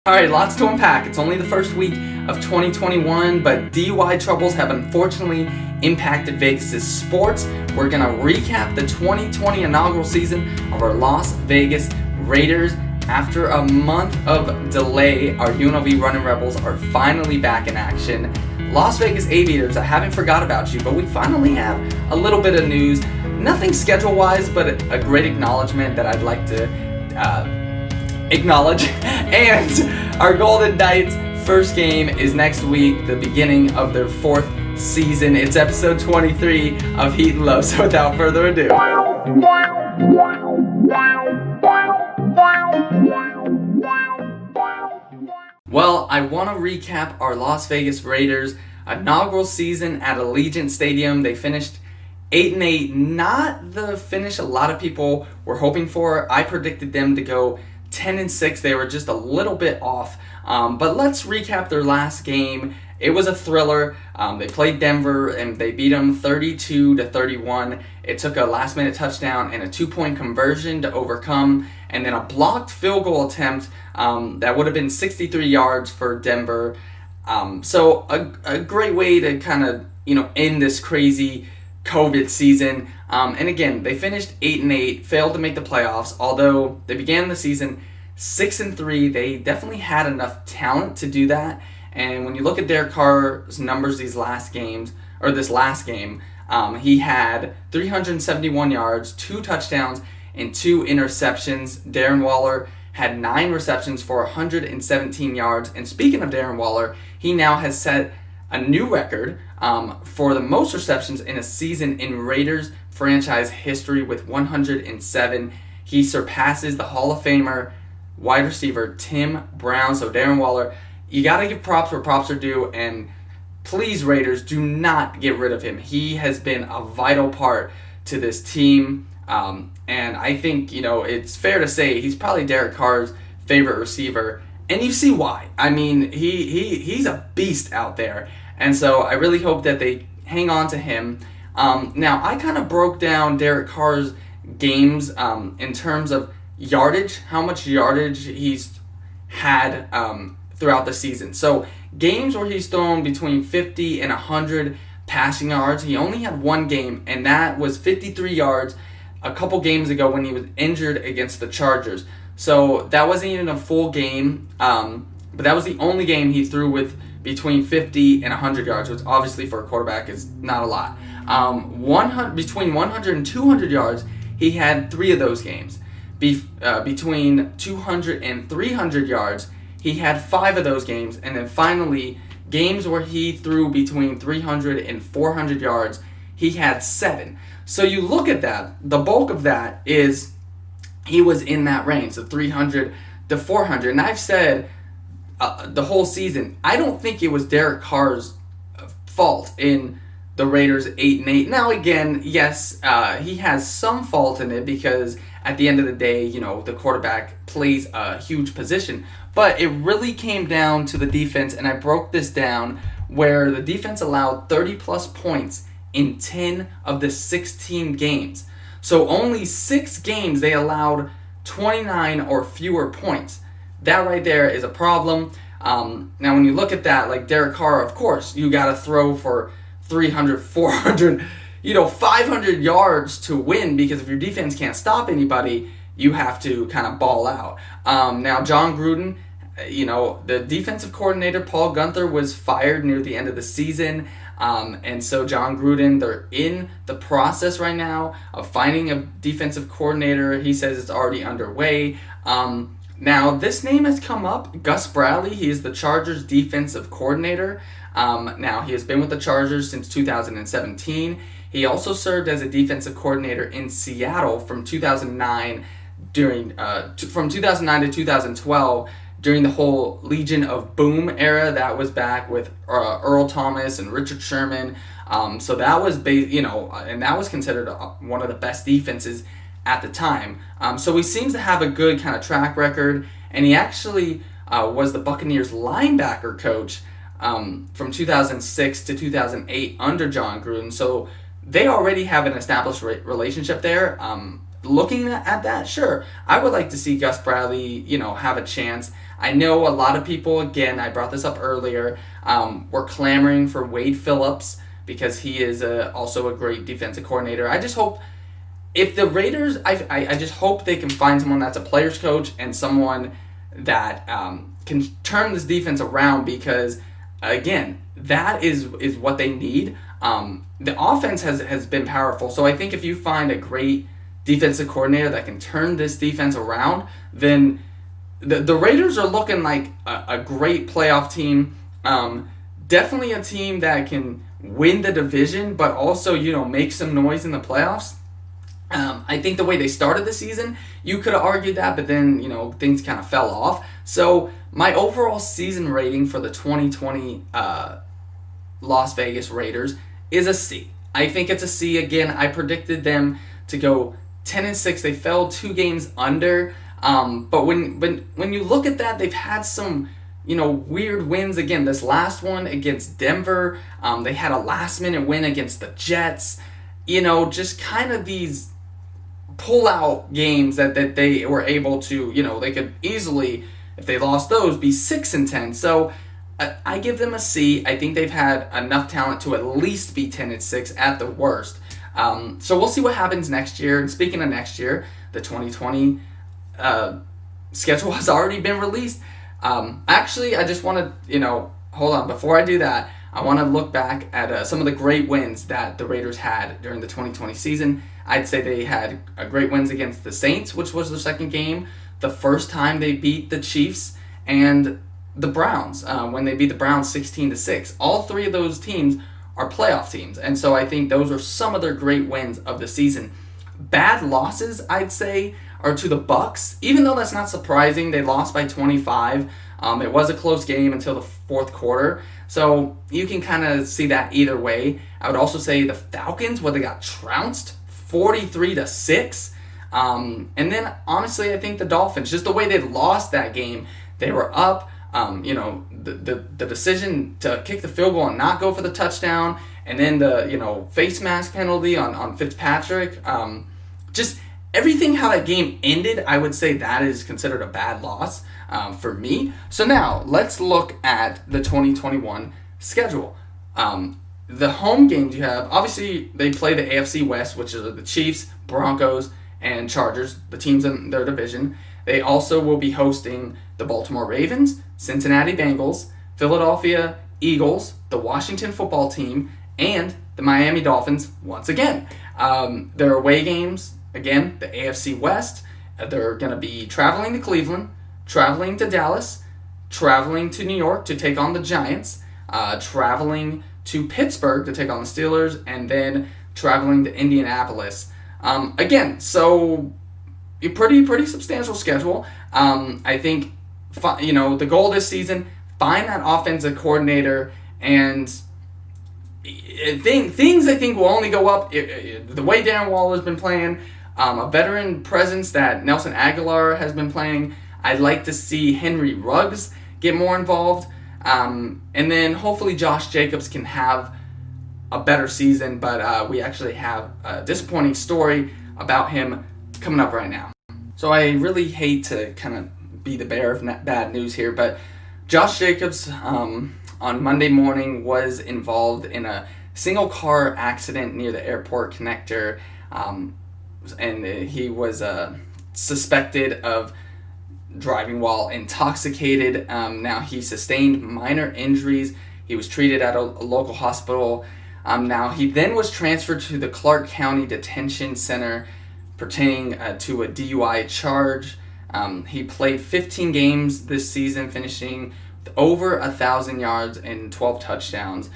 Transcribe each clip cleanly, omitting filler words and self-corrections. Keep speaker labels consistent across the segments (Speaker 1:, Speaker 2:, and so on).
Speaker 1: Alright, lots to unpack. It's only the first week of 2021, but DUI troubles have unfortunately impacted Vegas' sports. We're going to recap the 2020 inaugural season of our Las Vegas Raiders. After a month of delay, our UNLV Runnin Rebels are finally back in action. Las Vegas Aviators, I haven't forgot about you, but we finally have a little bit of news. Nothing schedule-wise, but a great acknowledgement that I'd like to acknowledge. And our Golden Knights' first game is next week, the beginning of their fourth season. It's episode 23 of Heat and Low. So without further ado, well, I want to recap our Las Vegas Raiders inaugural season at Allegiant Stadium. They finished 8-8, not the finish a lot of people were hoping for. I predicted them to go 10-6. They were just a little bit off. But let's recap their last game. It was a thriller. They played Denver and they beat them 32-31. It took a last-minute touchdown and a 2-point conversion to overcome, and then a blocked field goal attempt that would have been 63 yards for Denver. So a great way to kind of end this crazy COVID season. And again, they finished 8-8, failed to make the playoffs. Although they began the season 6-3, they definitely had enough talent to do that. And when you look at Derek Carr's numbers this last game, he had 371 yards, 2 touchdowns, and 2 interceptions. Darren Waller had 9 receptions for 117 yards. And speaking of Darren Waller, he now has set a new record for the most receptions in a season in Raiders franchise history with 107. He surpasses the Hall of Famer wide receiver Tim Brown. So Darren Waller, you got to give props where props are due, and please, Raiders, do not get rid of him. He has been a vital part to this team, and I think it's fair to say he's probably Derek Carr's favorite receiver, and you see why. I mean, he's a beast out there, and so I really hope that they hang on to him. Now, I kind of broke down Derek Carr's games in terms of yardage, how much yardage he's had throughout the season. So games where he's thrown between 50 and 100 passing yards, he only had one game, and that was 53 yards a couple games ago when he was injured against the Chargers. So that wasn't even a full game, but that was the only game he threw with between 50 and 100 yards, which obviously for a quarterback is not a lot. Between 100 and 200 yards, he had 3 of those games. Between 200 and 300 yards, he had 5 of those games. And then finally, games where he threw between 300 and 400 yards, he had 7. So you look at that, the bulk of that is he was in that range, so 300 to 400. And I've said the whole season, I don't think it was Derek Carr's fault in the Raiders 8-8. Now again, yes, he has some fault in it because at the end of the day, the quarterback plays a huge position. But it really came down to the defense, and I broke this down where the defense allowed 30-plus points in 10 of the 16 games. So only 6 games they allowed 29 or fewer points. That right there is a problem. Now when you look at that, like Derek Carr, of course, you got to throw for 300, 400, 500 yards to win, because if your defense can't stop anybody, you have to kind of ball out. Now, John Gruden, the defensive coordinator, Paul Guenther, was fired near the end of the season. And so John Gruden, they're in the process right now of finding a defensive coordinator. He says it's already underway. Now, this name has come up. Gus Bradley, he is the Chargers defensive coordinator. Now, he has been with the Chargers since 2017. He also served as a defensive coordinator in Seattle from 2009 from 2009 to 2012 during the whole Legion of Boom era. That was back with Earl Thomas and Richard Sherman. So that was and that was considered one of the best defenses at the time. So he seems to have a good kind of track record, and he actually was the Buccaneers linebacker coach from 2006 to 2008 under John Gruden. So they already have an established relationship there. Looking at that, sure, I would like to see Gus Bradley, have a chance. I know a lot of people, again, I brought this up earlier, were clamoring for Wade Phillips because he is also a great defensive coordinator. I just hope, if the Raiders, I just hope they can find someone that's a player's coach and someone that can turn this defense around, because, again, that is what they need. The offense has been powerful, so I think if you find a great defensive coordinator that can turn this defense around, then the Raiders are looking like a great playoff team. Definitely a team that can win the division, but also, make some noise in the playoffs. I think the way they started the season, you could have argued that, but then, things kind of fell off. So my overall season rating for the 2020 Las Vegas Raiders is a C. I think it's a C. Again, I predicted them to go 10-6. They fell 2 games under. But when you look at that, they've had some weird wins. Again, this last one against Denver, they had a last-minute win against the Jets. Just kind of these pull-out games that they were able to, they could easily, if they lost those, be 6-10. So I give them a C. I think they've had enough talent to at least be 10-6 at the worst. So we'll see what happens next year. And speaking of next year, the 2020 schedule has already been released. Actually, I just want to, hold on. Before I do that, I want to look back at some of the great wins that the Raiders had during the 2020 season. I'd say they had great wins against the Saints, which was their second game, the first time they beat the Chiefs, and the Browns, when they beat the Browns 16-6. All 3 of those teams are playoff teams, and so I think those are some of their great wins of the season. Bad losses, I'd say, are to the Bucks. Even though that's not surprising, they lost by 25. It was a close game until the fourth quarter, so you can kind of see that either way. I would also say the Falcons, where they got trounced 43-6. And then, honestly, I think the Dolphins, just the way they lost that game, they were up. The decision to kick the field goal and not go for the touchdown, and then the face mask penalty on Fitzpatrick, just everything how that game ended, I would say that is considered a bad loss for me. So now let's look at the 2021 schedule. The home games you have, obviously they play the AFC West, which are the Chiefs, Broncos, and Chargers, the teams in their division. They also will be hosting the Baltimore Ravens, Cincinnati Bengals, Philadelphia Eagles, the Washington football team, and the Miami Dolphins once again. Their away games, again, the AFC West, they're going to be traveling to Cleveland, traveling to Dallas, traveling to New York to take on the Giants, traveling to Pittsburgh to take on the Steelers, and then traveling to Indianapolis. Again, so a pretty substantial schedule. I think, the goal this season, find that offensive coordinator, and things I think will only go up the way Darren Waller's been playing, a veteran presence that Nelson Aguilar has been playing. I'd like to see Henry Ruggs get more involved, and then hopefully Josh Jacobs can have a better season, but we actually have a disappointing story about him coming up right now. So I really hate to kind of be the bearer of bad news here, but Josh Jacobs on Monday morning was involved in a single car accident near the airport connector, and he was suspected of driving while intoxicated. Now he sustained minor injuries. He was treated at a local hospital. Now he then was transferred to the Clark County Detention Center pertaining to a DUI charge. He played 15 games this season, finishing with over 1,000 yards and 12 touchdowns.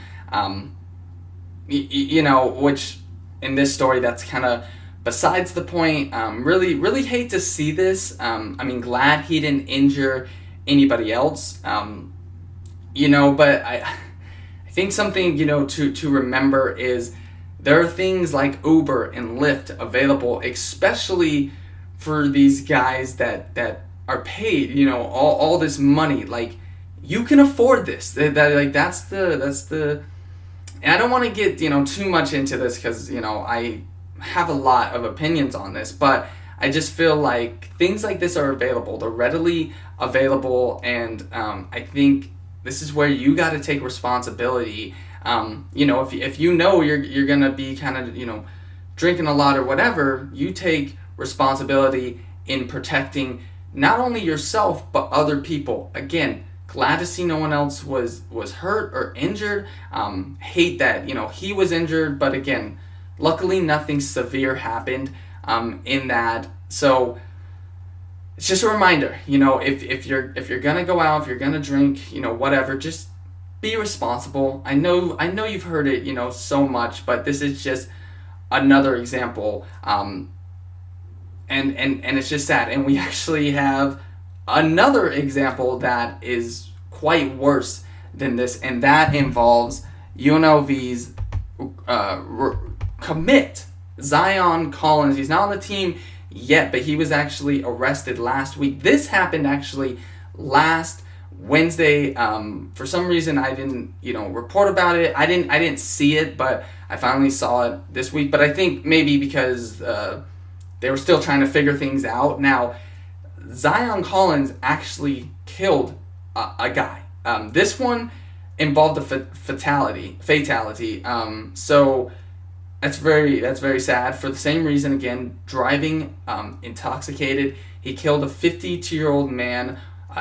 Speaker 1: Which in this story, that's kind of besides the point. Really hate to see this. Glad he didn't injure anybody else. But I think something, to remember is there are things like Uber and Lyft available, especially for these guys that are paid, all this money. Like, you can afford this. That's the. And I don't want to get, too much into this because, I have a lot of opinions on this, but I just feel like things like this are available. They're readily available, and I think this is where you got to take responsibility. If you know you're gonna be kind of drinking a lot or whatever, you take responsibility in protecting not only yourself but other people. Again, glad to see no one else was hurt or injured. Hate that he was injured, but again, luckily nothing severe happened in that. So it's just a reminder, if you're gonna go out, if you're gonna drink, whatever, just be responsible. I know you've heard it, so much, but this is just another example. And it's just sad. And we actually have another example that is quite worse than this, and that involves UNLV's commit Zion Collins. He's not on the team yet, but he was actually arrested last week. This happened actually last Wednesday. For some reason I didn't report about it. I didn't see it, but I finally saw it this week. But I think maybe because they were still trying to figure things out. Now, Zion Collins actually killed a guy. This one involved a fatality. So that's very sad. For the same reason, again, driving intoxicated. He killed a 52-year-old man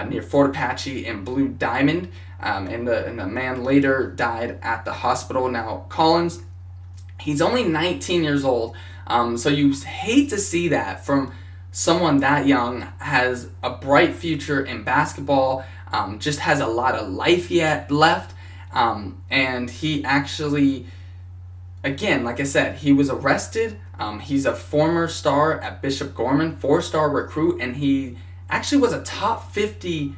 Speaker 1: near Fort Apache and Blue Diamond, and the man later died at the hospital. Now, Collins, he's only 19 years old, so you hate to see that from someone that young. Has a bright future in basketball, just has a lot of life yet left, and he actually, again, like I said, he was arrested. He's a former star at Bishop Gorman, 4-star recruit, and he actually was a top 50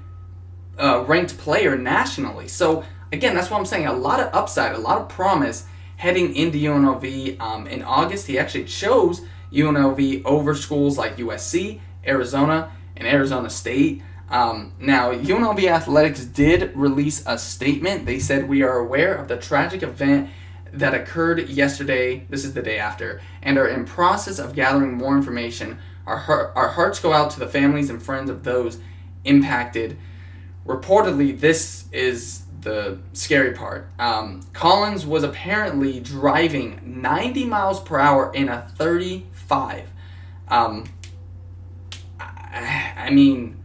Speaker 1: ranked player nationally. So again, that's what I'm saying. A lot of upside, a lot of promise heading into UNLV. In August, he actually chose UNLV over schools like USC, Arizona, and Arizona State. Now, UNLV Athletics did release a statement. They said, "We are aware of the tragic event that occurred yesterday," this is the day after, "and are in process of gathering more information. Our hearts go out to the families and friends of those impacted." Reportedly, this is the scary part. Collins was apparently driving 90 miles per hour in a 35. I mean,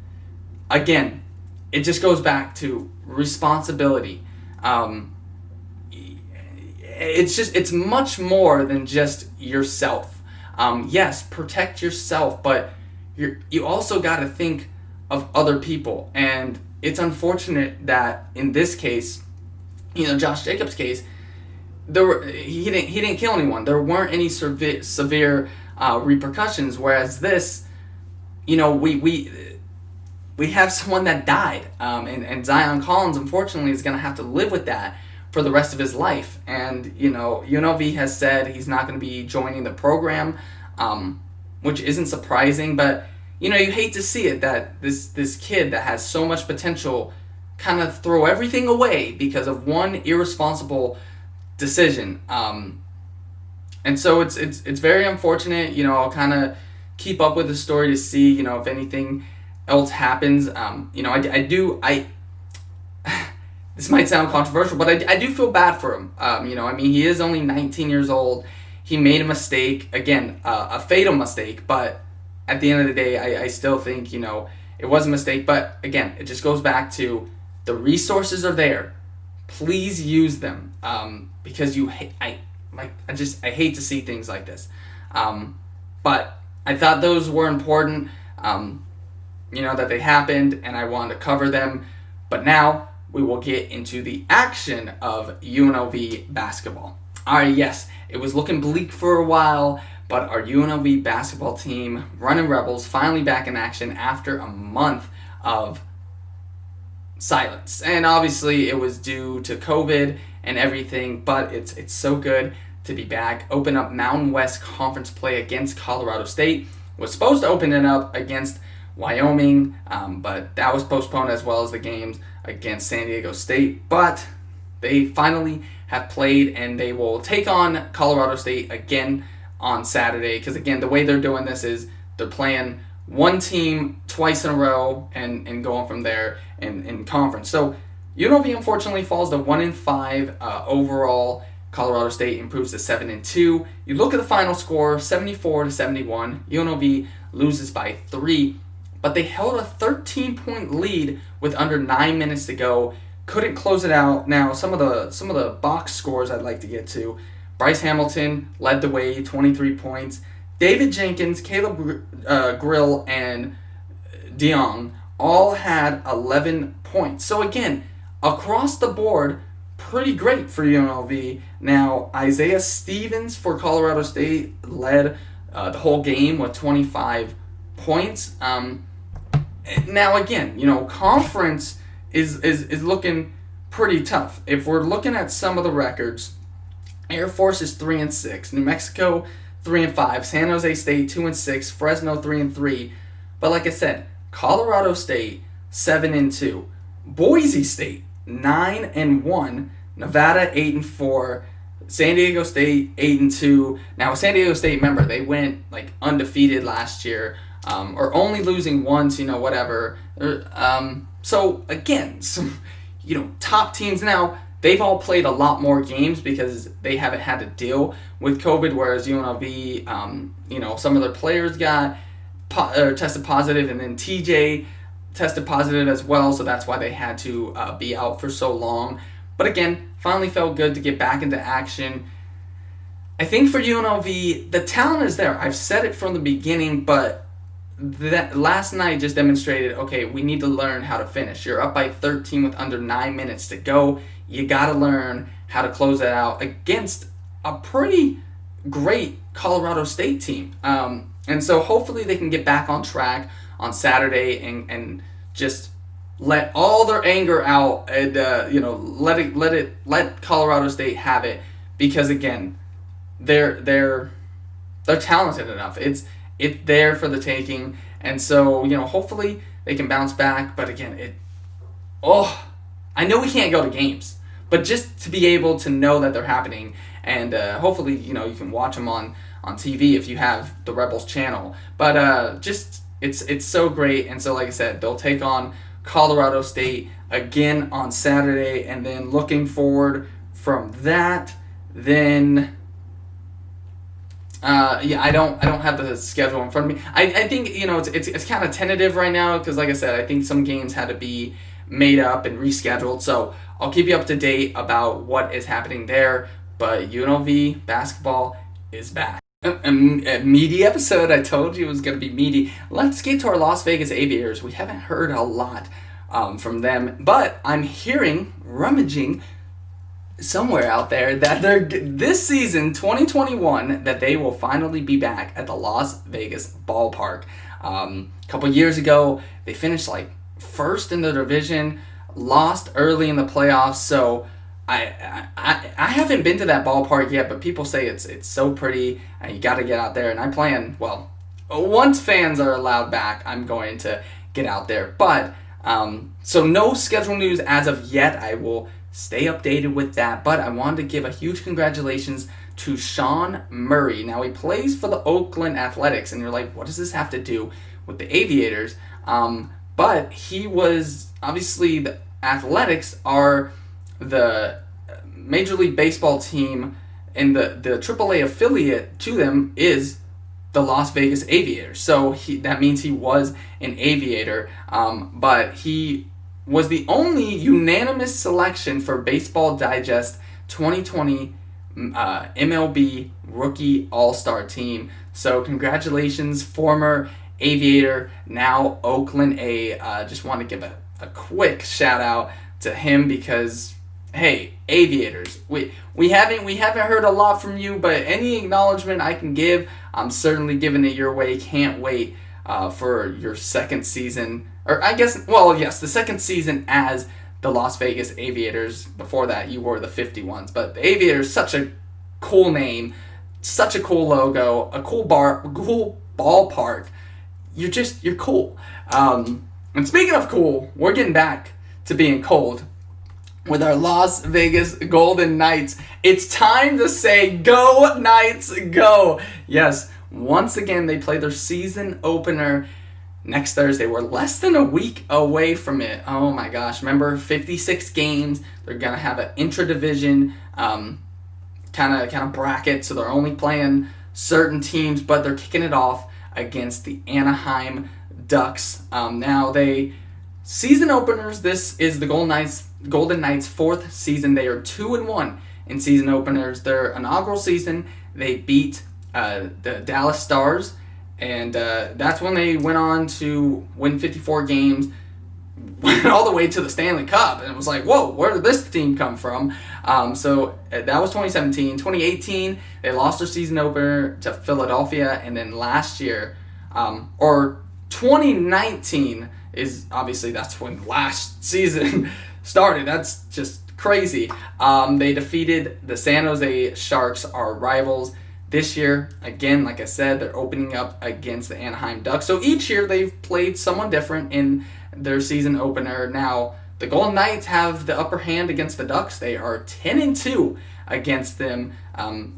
Speaker 1: again, it just goes back to responsibility. It's much more than just yourself. Yes, protect yourself, but you also got to think of other people. And it's unfortunate that in this case, Josh Jacobs' case, he didn't kill anyone. There weren't any severe repercussions. Whereas this, we have someone that died, and Zion Collins, unfortunately, is going to have to live with that for the rest of his life. And UNLV has said he's not going to be joining the program, which isn't surprising. But you hate to see it, that this kid that has so much potential kind of throw everything away because of one irresponsible decision. And so it's very unfortunate. I'll kind of keep up with the story to see if anything else happens. This might sound controversial, but I do feel bad for him. He is only 19 years old. He made a mistake, again, a fatal mistake, but at the end of the day, I still think, it was a mistake. But again, it just goes back to the resources are there. Please use them, because I hate to see things like this. But I thought those were important, that they happened, and I wanted to cover them. But now we will get into the action of UNLV basketball. All right, yes, it was looking bleak for a while, but our UNLV basketball team, Runnin Rebels, finally back in action after a month of silence. And obviously it was due to COVID and everything, but it's so good to be back. Open up Mountain West Conference play against Colorado State. Was supposed to open it up against Wyoming, but that was postponed, as well as the games against San Diego State. But they finally have played, and they will take on Colorado State again on Saturday, because again, the way they're doing this is they're playing one team twice in a row and going from there in conference. So UNLV unfortunately falls to 1-5 overall. Colorado State improves to 7-2. You look at the final score, 74-71. UNLV loses by 3, but they held a 13-point lead with under 9 minutes to go. Couldn't close it out. Now some of the box scores I'd like to get to. Bryce Hamilton led the way, 23 points. David Jenkins, Caleb Grill, and DeYoung all had 11 points. So again, across the board, pretty great for UNLV. Now, Isaiah Stevens for Colorado State led the whole game with 25 points. Now, again, conference is looking pretty tough. If we're looking at some of the records, Air Force is 3-6, New Mexico 3-5, San Jose State 2-6, Fresno 3-3. But like I said, Colorado State 7-2, Boise State 9-1, Nevada 8-4, San Diego State 8-2. Now San Diego State, remember, they went like undefeated last year, or only losing once, whatever. So again, some top teams now. They've all played a lot more games because they haven't had to deal with COVID, whereas UNLV, some of their players got tested positive, and then TJ tested positive as well, so that's why they had to be out for so long. But again, finally felt good to get back into action. I think for UNLV, the talent is there. I've said it from the beginning, but that last night just demonstrated, okay, we need to learn how to finish. You're up by 13 with under 9 minutes to go. You got to learn how to close that out against a pretty great Colorado State team. And so hopefully they can get back on track on Saturday and just let all their anger out and let Colorado State have it, because again, they're talented enough. It's there for the taking, and so hopefully they can bounce back. But again, I know we can't go to games, but just to be able to know that they're happening, and hopefully you can watch them on TV if you have the Rebels channel. But just it's so great, and so like I said, they'll take on Colorado State again on Saturday, and then looking forward from that, then I don't have the schedule in front of me. I think it's kind of tentative right now because, like I said, I think some games had to be made up and rescheduled. So I'll keep you up to date about what is happening there. But UNLV basketball is back. A meaty episode. I told you it was going to be meaty. Let's get to our Las Vegas Aviators. We haven't heard a lot from them, but I'm rummaging somewhere out there that this season 2021 that they will finally be back at the Las Vegas ballpark. A couple years ago they finished like first in the division, lost early in the playoffs. So I haven't been to that ballpark yet, but people say it's so pretty and you got to get out there, and I plan, well, once fans are allowed back, I'm going to get out there. But so no schedule news as of yet. I will stay updated with that, but I wanted to give a huge congratulations to Sean Murray. Now he plays for the Oakland Athletics, and you're like, what does this have to do with the Aviators? But he was, obviously the Athletics are the Major League Baseball team, and the AAA affiliate to them is the Las Vegas Aviators. So that means he was an Aviator, but he was the only unanimous selection for Baseball Digest 2020 MLB Rookie All-Star Team. So congratulations, former Aviator, now Oakland A. Just want to give a quick shout out to him because, hey, Aviators, we haven't heard a lot from you, but any acknowledgement I can give, I'm certainly giving it your way. Can't wait for your second season, or I guess, well, yes, the second season as the Las Vegas Aviators. Before that, you were the 51s, but the Aviators, such a cool name, such a cool logo, a cool ballpark. You're cool. And speaking of cool, we're getting back to being cold with our Las Vegas Golden Knights. It's time to say, go Knights, go. Yes, Once again, they play their season opener next Thursday. We're less than a week away from it. Oh my gosh. Remember, 56 games. They're going to have an intra-division kind of bracket, so they're only playing certain teams, but they're kicking it off against the Anaheim Ducks. Now, season openers, this is the Golden Knights' fourth season. They are 2-1 in season openers. Their inaugural season, they beat the Dallas Stars, and that's when they went on to win 54 games, went all the way to the Stanley Cup, and it was like, whoa, where did this team come from? So that was 2017. 2018, they lost their season opener to Philadelphia, and then last year, or 2019 is obviously, that's when last season started. That's just crazy. They defeated the San Jose Sharks, our rivals. This year, again, like I said, they're opening up against the Anaheim Ducks. So each year they've played someone different in their season opener. Now, the Golden Knights have the upper hand against the Ducks. They are 10-2 against them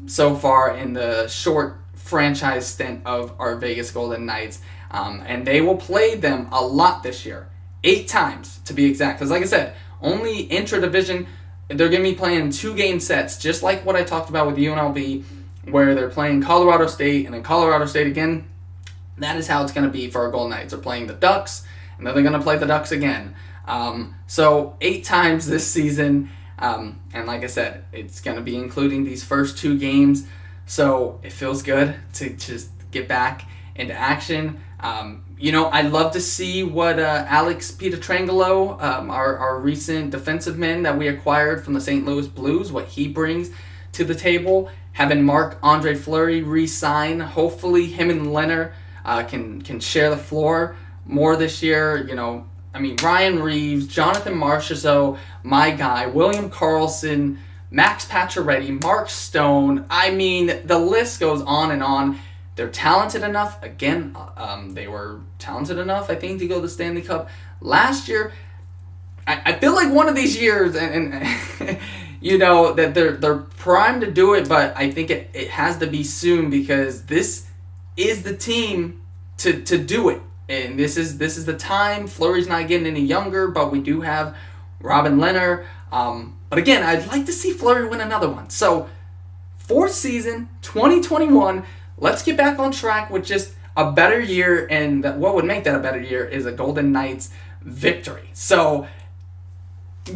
Speaker 1: so far in the short franchise stint of our Vegas Golden Knights. And they will play them a lot this year. 8 times, to be exact. Because like I said, only intra-division, they're going to be playing 2-game sets, just like what I talked about with UNLV, where they're playing Colorado State and then Colorado State again. That is how it's going to be for our Golden Knights. They're playing the Ducks, and then they're going to play the Ducks again. So 8 times this season, and like I said, it's going to be including these first 2 games. So it feels good to just get back into action. I'd love to see what Alex Pietrangelo, our recent defensive man that we acquired from the St. Louis Blues, what he brings to the table. Having Marc-Andre Fleury re-sign, hopefully him and Leonard can share the floor more this year. Ryan Reeves, Jonathan Marchessault, my guy, William Karlsson, Max Pacioretty, Mark Stone. The list goes on and on. They're talented enough. Again, they were talented enough, I think, to go to the Stanley Cup last year. I feel like one of these years, and that they're primed to do it, but I think it has to be soon, because this is the team to do it. And this is the time. Fleury's not getting any younger, but we do have Robin Leonard. But again, I'd like to see Fleury win another one. So, 4th season, 2021. Let's get back on track with just a better year, and what would make that a better year is a Golden Knights victory. So,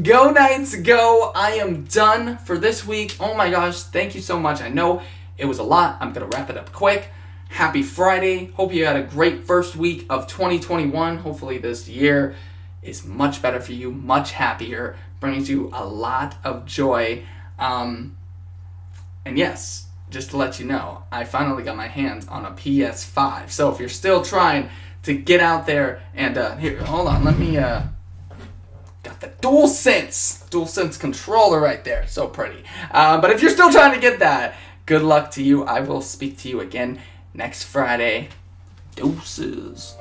Speaker 1: go Knights, go. I am done for this week. Oh my gosh, thank you so much. I know it was a lot. I'm going to wrap it up quick. Happy Friday. Hope you had a great first week of 2021. Hopefully this year is much better for you, much happier, brings you a lot of joy. And yes, just to let you know, I finally got my hands on a PS5. So if you're still trying to get out there and here, hold on, let me got the DualSense controller right there. So pretty. But if you're still trying to get that, good luck to you. I will speak to you again next Friday. Deuces.